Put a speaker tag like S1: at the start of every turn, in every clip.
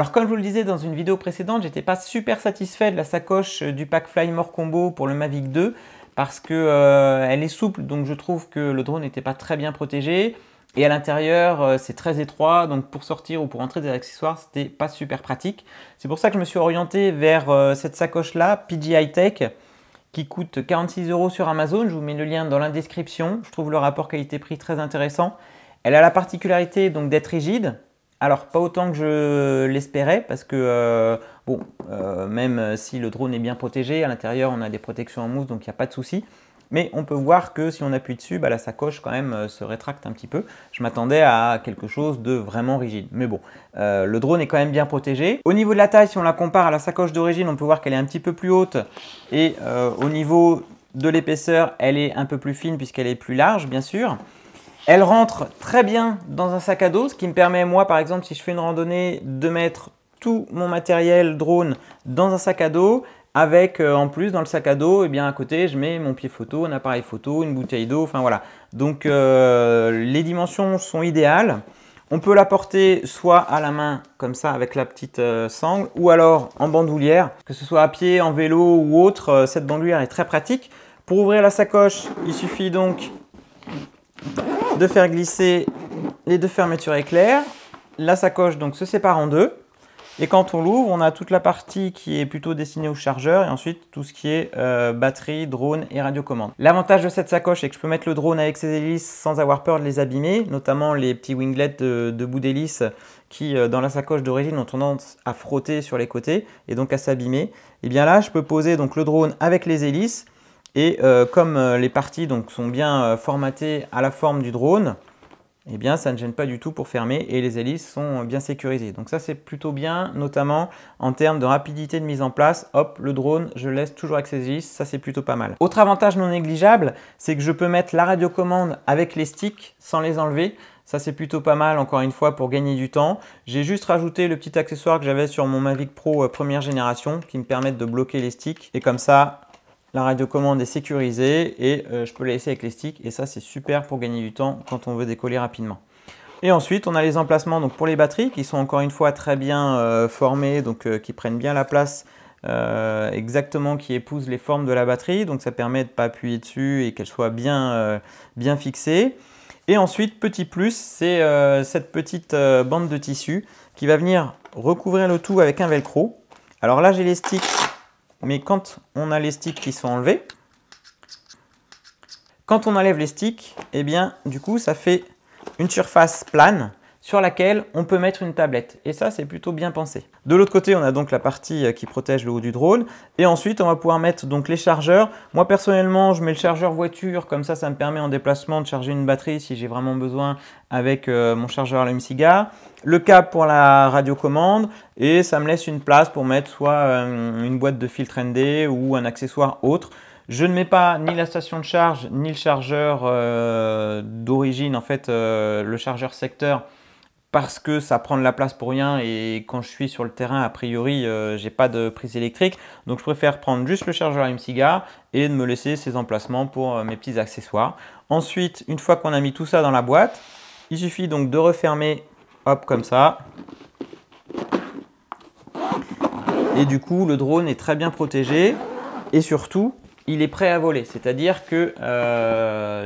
S1: Alors comme je vous le disais dans une vidéo précédente, j'étais pas super satisfait de la sacoche du pack Flymore Combo pour le Mavic 2 parce que elle est souple, donc je trouve que le drone n'était pas très bien protégé. Et à l'intérieur, c'est très étroit, donc pour sortir ou pour entrer des accessoires, c'était pas super pratique. C'est pour ça que je me suis orienté vers cette sacoche-là, PG High-Tech, qui coûte 46 € sur Amazon. Je vous mets le lien dans la description. Je trouve le rapport qualité-prix très intéressant. Elle a la particularité donc d'être rigide. Alors, pas autant que je l'espérais parce que, même si le drone est bien protégé, à l'intérieur, on a des protections en mousse, donc il n'y a pas de souci. Mais on peut voir que si on appuie dessus, la sacoche quand même se rétracte un petit peu. Je m'attendais à quelque chose de vraiment rigide. Mais bon, le drone est quand même bien protégé. Au niveau de la taille, si on la compare à la sacoche d'origine, on peut voir qu'elle est un petit peu plus haute. Et au niveau de l'épaisseur, elle est un peu plus fine puisqu'elle est plus large, bien sûr. Elle rentre très bien dans un sac à dos, ce qui me permet, moi, par exemple, si je fais une randonnée, de mettre tout mon matériel drone dans un sac à dos. Avec en plus dans le sac à dos, à côté, je mets mon pied photo, un appareil photo, une bouteille d'eau, enfin voilà. Donc les dimensions sont idéales. On peut la porter soit à la main, comme ça, avec la petite sangle, ou alors en bandoulière, que ce soit à pied, en vélo ou autre. Cette bandoulière est très pratique. Pour ouvrir la sacoche, il suffit donc de faire glisser les deux fermetures éclair. La sacoche donc se sépare en deux. Et quand on l'ouvre, on a toute la partie qui est plutôt destinée au chargeur et ensuite tout ce qui est batterie, drone et radiocommande. L'avantage de cette sacoche, c'est que je peux mettre le drone avec ses hélices sans avoir peur de les abîmer, notamment les petits winglets de bout d'hélice qui, dans la sacoche d'origine, ont tendance à frotter sur les côtés et donc à s'abîmer. Et bien là, je peux poser donc le drone avec les hélices et comme les parties donc, sont bien formatées à la forme du drone, ça ne gêne pas du tout pour fermer et les hélices sont bien sécurisées. Donc ça, c'est plutôt bien, notamment en termes de rapidité de mise en place. Hop, le drone, je le laisse toujours avec ses hélices, ça c'est plutôt pas mal. Autre avantage non négligeable, c'est que je peux mettre la radiocommande avec les sticks sans les enlever. Ça, c'est plutôt pas mal, encore une fois, pour gagner du temps. J'ai juste rajouté le petit accessoire que j'avais sur mon Mavic Pro première génération qui me permet de bloquer les sticks. Et comme ça, la radiocommande est sécurisée et je peux la laisser avec les sticks et ça c'est super pour gagner du temps quand on veut décoller rapidement. Et ensuite on a les emplacements donc, pour les batteries qui sont encore une fois très bien formés, donc qui prennent bien la place exactement, qui épousent les formes de la batterie. Donc ça permet de ne pas appuyer dessus et qu'elle soit bien fixée. Et ensuite, petit plus, c'est cette petite bande de tissu qui va venir recouvrir le tout avec un velcro. Alors là j'ai les sticks. Mais quand on a les sticks qui sont enlevés, quand on enlève les sticks, du coup, ça fait une surface plane sur laquelle on peut mettre une tablette. Et ça, c'est plutôt bien pensé. De l'autre côté, on a donc la partie qui protège le haut du drone. Et ensuite, on va pouvoir mettre donc les chargeurs. Moi, personnellement, je mets le chargeur voiture. Comme ça me permet en déplacement de charger une batterie si j'ai vraiment besoin avec mon chargeur allume-cigare. Le câble pour la radiocommande. Et ça me laisse une place pour mettre soit une boîte de filtre ND ou un accessoire autre. Je ne mets pas ni la station de charge, ni le chargeur d'origine, en fait, le chargeur secteur, parce que ça prend de la place pour rien et quand je suis sur le terrain, a priori, j'ai pas de prise électrique. Donc, je préfère prendre juste le chargeur allume-cigare et de me laisser ces emplacements pour mes petits accessoires. Ensuite, une fois qu'on a mis tout ça dans la boîte, il suffit donc de refermer, hop, comme ça. Et du coup, le drone est très bien protégé et surtout, il est prêt à voler. C'est-à-dire que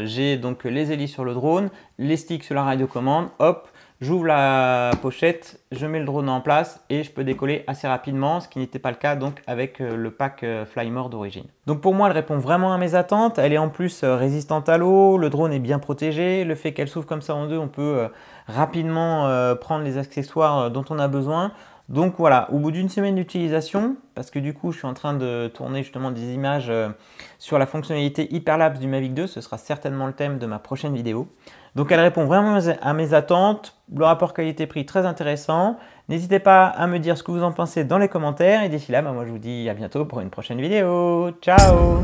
S1: j'ai donc les hélices sur le drone, les sticks sur la radiocommande, hop, j'ouvre la pochette, je mets le drone en place et je peux décoller assez rapidement, ce qui n'était pas le cas donc avec le pack Flymore d'origine. Donc pour moi, elle répond vraiment à mes attentes. Elle est en plus résistante à l'eau, le drone est bien protégé. Le fait qu'elle s'ouvre comme ça en deux, on peut rapidement prendre les accessoires dont on a besoin. Donc voilà, au bout d'une semaine d'utilisation, parce que du coup je suis en train de tourner justement des images sur la fonctionnalité Hyperlapse du Mavic 2, ce sera certainement le thème de ma prochaine vidéo. Donc elle répond vraiment à mes attentes, le rapport qualité-prix très intéressant. N'hésitez pas à me dire ce que vous en pensez dans les commentaires et d'ici là, moi je vous dis à bientôt pour une prochaine vidéo. Ciao!